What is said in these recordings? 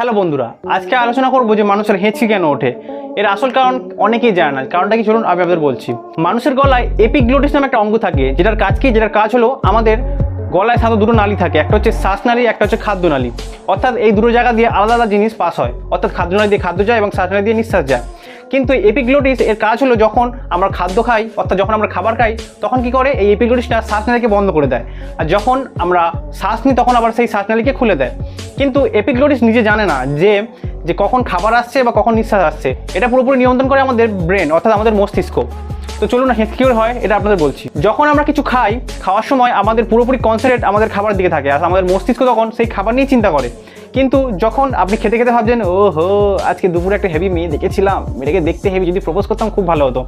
Hello বন্ধুরা, আজকে আলোচনা করব যে মানুষের হেঁচকি কেন ওঠে। এর আসল কারণ অনেকেই জানে না। কারণটা কি চলুন আমি আপনাদের বলছি। মানুষের গলায় এপিগ্লোটিস নামে একটা অঙ্গ থাকে, যেটার কাজ কি? যেটার কাজ হলো আমাদের গলায় সাধারণত দুটো নালী থাকে, একটা হচ্ছে শ্বাসনালী, একটা হচ্ছে খাদ্যনালী। অর্থাৎ এই দুটো জায়গা দিয়ে আলাদা আলাদা জিনিস পাস হয়, অর্থাৎ খাদ্যনালী দিয়ে খাদ্য যায় এবং শ্বাসনালী দিয়ে নিঃশ্বাস যায়। কিন্তু এপিগ্লোটিস এর কাজ হলো যখন আমরা খাদ্য খাই, অর্থাৎ যখন আমরা খাবার খাই, তখন কি করে এই এপিগ্লোটিসটা শ্বাসনালীকে বন্ধ করে দেয়, আর যখন আমরা শ্বাস নিই তখন আবার সেই শ্বাসনালীকে খুলে দেয়। কিন্তু এপিগ্লোটিস নিজে জানে না যে কখন খাবার আসছে বা কখন নিঃশ্বাস আসছে। এটা পুরোপুরি নিয়ন্ত্রণ করে আমাদের ব্রেন, অর্থাৎ আমাদের মস্তিষ্ক। তো চলুন না হেঁচকি হয় এটা আপনাদের বলছি। যখন আমরা কিছু খাই, খাওয়ার সময় আমাদের পুরোপুরি কনসেন্ট্রেট আমাদের খাবারের দিকে থাকে, আর আমাদের মস্তিষ্ক তখন সেই খাবার নিয়ে চিন্তা করে। কিন্তু যখন আপনি খেতে খেতে ভাবছেন, ও হো আজকে দুপুরে একটা হেভি মেয়ে দেখেছিলাম, মেয়েটাকে দেখতে হেভি, যদি প্রপোজ করতাম খুব ভালো হতো,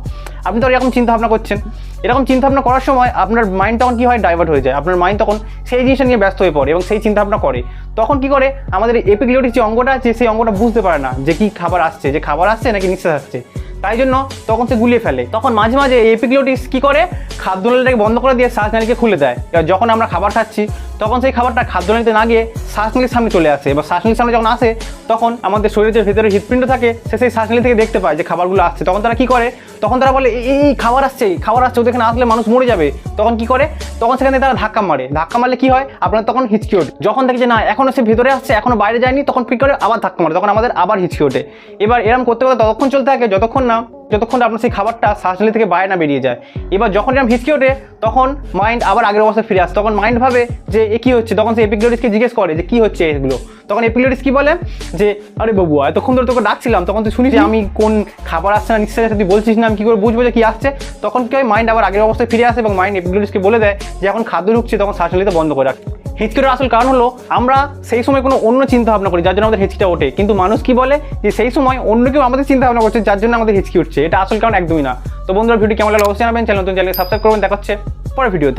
আপনি তো এরকম চিন্তাভাবনা করছেন। এরকম চিন্তাভাবনা করার সময় আপনার মাইন্ড তখন কী হয়? ডাইভার্ট হয়ে যায়। আপনার মাইন্ড তখন সেই জিনিসটা নিয়ে ব্যস্ত হয়ে পড়ে এবং সেই চিন্তাভাবনা করে। তখন কি করে? আমাদের এপিগ্লোটিস যে অঙ্গটা আছে, সেই অঙ্গটা বুঝতে পারে না যে কি খাবার আসছে, যে খাবার আসছে নাকি নিঃশ্বাস আসছে। তাই জন্য তখন সে গুলিয়ে ফেলে। তখন মাঝে মাঝে এপিগ্লোটিস কি করে? খাদ্যনালীটাকে বন্ধ করে দিয়ে শ্বাসনালীকে খুলে দেয়। এবার যখন আমরা খাবার খাচ্ছি তখন সেই খাবারটা খাদ্যনালীতে না গিয়ে শ্বাসনালীর সামনে চলে আসে। এবার শ্বাসনালীর সামনে যখন আসে তখন আমাদের শরীরের যে ভেতরে হৃৎপিণ্ড থাকে, সে সেই শ্বাসনালী থেকে দেখতে পায় যে খাবারগুলো আসছে। তখন তারা কি করে? তখন তারা বলে এই খাবার আসছে, খাবার আসছে, ওদের এখানে আসলে মানুষ মরে যাবে। তখন কি করে? তখন সেখানে তারা ধাক্কা মারে। ধাক্কা মারলে কি হয়? আপনার তখন হিচকি ওঠে। যখন দেখে যে না এখনো সে ভেতরে আসছে, এখনো বাইরে যায়নি, তখন কি করে? আবার ধাক্কা মারে। তখন আমাদের আবার হিচকি ওঠে। এবার এরকম করতে করতে ততক্ষণ চলতে থাকে যতক্ষণ আপনার সেই খাবারটা শ্বাসনালী থেকে বাইরে না বেরিয়ে যায়। এবার যখন এরকম হিচকি ওঠে তখন মাইন্ড আবার আগের অবস্থায় ফিরে আসে। তখন মাইন্ড ভাবে যে এ কী হচ্ছে। তখন সে এপিগ্লোটিসকে জিজ্ঞেস করে যে কী হচ্ছে এগুলো। তখন এপিগ্লোটিস কি বলে? যে আরে বাবু, এতক্ষণ ধরে তোকে ডাকছিলাম, তখন তুই শুনিস আমি কোন খাবার আসছে না নিঃশ্বাস আসছে তুই বলছিস না, আমি কী করে বুঝবো যে কী আসছে? তখন কি হয়? মাইন্ড আবার আগের অবস্থায় ফিরে আসে এবং মাইন্ড এপিগ্লোটিসকে বলে দেয় যে এখন খাদ্য ঢুকছে, তখন শ্বাসনালীতে বন্ধ করে রাখ। হিচকিটার আসল কারণ হলো আমরা সেই সময় কোনো অন্য চিন্তা ভাবনা করি, যার জন্য আমাদের হিচকিটা ওঠে। কিন্তু মানুষ কি বলে? যে সেই সময় অন্য কেউ আমাদের চিন্তা ভাবনা করছে, যার জন্য আমাদের হিচকি উঠছে। এটা আসল কারণ একদমই না। তো বন্ধুরা, ভিডিও কেমন লাগলো অবশ্যই জানাবেন। চ্যানেল নতুন চ্যানেল সাবস্ক্রাইব করবেন। দেখা হচ্ছে পরের ভিডিওতে।